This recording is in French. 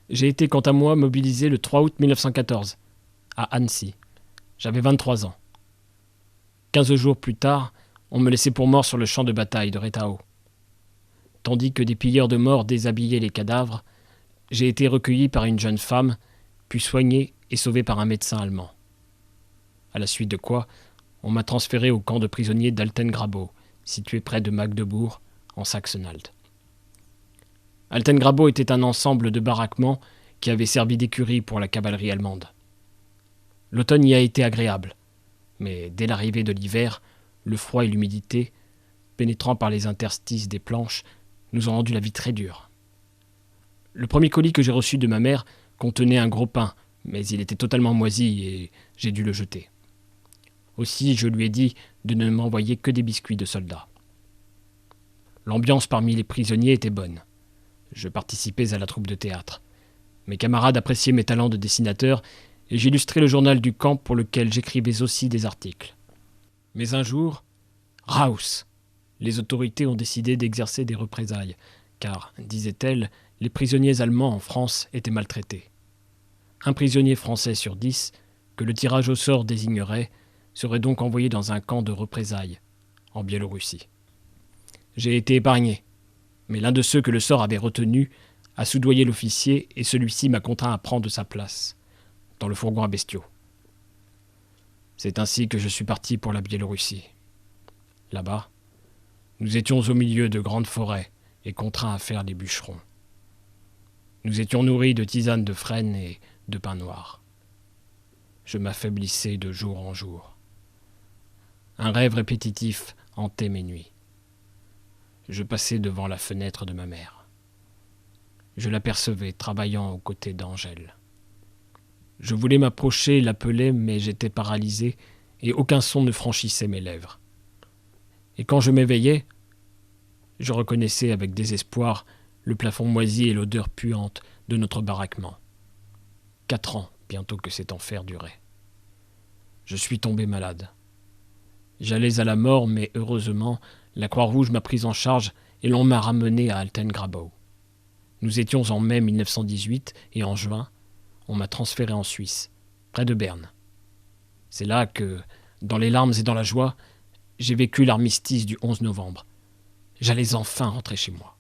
J'ai été quant à moi mobilisé le 3 août 1914, à Annecy. J'avais 23 ans. 15 jours plus tard, on me laissait pour mort sur le champ de bataille de Rétao. Tandis que des pilleurs de morts déshabillaient les cadavres, j'ai été recueilli par une jeune femme, puis soigné et sauvé par un médecin allemand. À la suite de quoi, on m'a transféré au camp de prisonniers d'Altengrabo, situé près de Magdebourg, en Saxe-Anhalt. Altengrabo était un ensemble de baraquements qui avait servi d'écurie pour la cavalerie allemande. L'automne y a été agréable, mais dès l'arrivée de l'hiver, le froid et l'humidité, pénétrant par les interstices des planches, nous ont rendu la vie très dure. Le premier colis que j'ai reçu de ma mère contenait un gros pain, mais il était totalement moisi et j'ai dû le jeter. Aussi, je lui ai dit de ne m'envoyer que des biscuits de soldats. L'ambiance parmi les prisonniers était bonne. Je participais à la troupe de théâtre. Mes camarades appréciaient mes talents de dessinateur et j'illustrais le journal du camp pour lequel j'écrivais aussi des articles. Mais un jour, Raus! Les autorités ont décidé d'exercer des représailles, car, disaient-elles, les prisonniers allemands en France étaient maltraités. Un prisonnier français sur 10, que le tirage au sort désignerait, serait donc envoyé dans un camp de représailles, en Biélorussie. J'ai été épargné, mais l'un de ceux que le sort avait retenu a soudoyé l'officier et celui-ci m'a contraint à prendre sa place, dans le fourgon à bestiaux. C'est ainsi que je suis parti pour la Biélorussie. Là-bas, nous étions au milieu de grandes forêts et contraints à faire des bûcherons. Nous étions nourris de tisanes de frêne et de pain noir. Je m'affaiblissais de jour en jour. Un rêve répétitif hantait mes nuits. Je passais devant la fenêtre de ma mère. Je l'apercevais travaillant aux côtés d'Angèle. Je voulais m'approcher et l'appeler, mais j'étais paralysé et aucun son ne franchissait mes lèvres. Et quand je m'éveillais, je reconnaissais avec désespoir le plafond moisi et l'odeur puante de notre baraquement. 4 ans bientôt que cet enfer durait. Je suis tombé malade. J'allais à la mort, mais heureusement, la Croix-Rouge m'a pris en charge et l'on m'a ramené à Altengrabo. Nous étions en mai 1918 et en juin, on m'a transféré en Suisse, près de Berne. C'est là que, dans les larmes et dans la joie, j'ai vécu l'armistice du 11 novembre. J'allais enfin rentrer chez moi.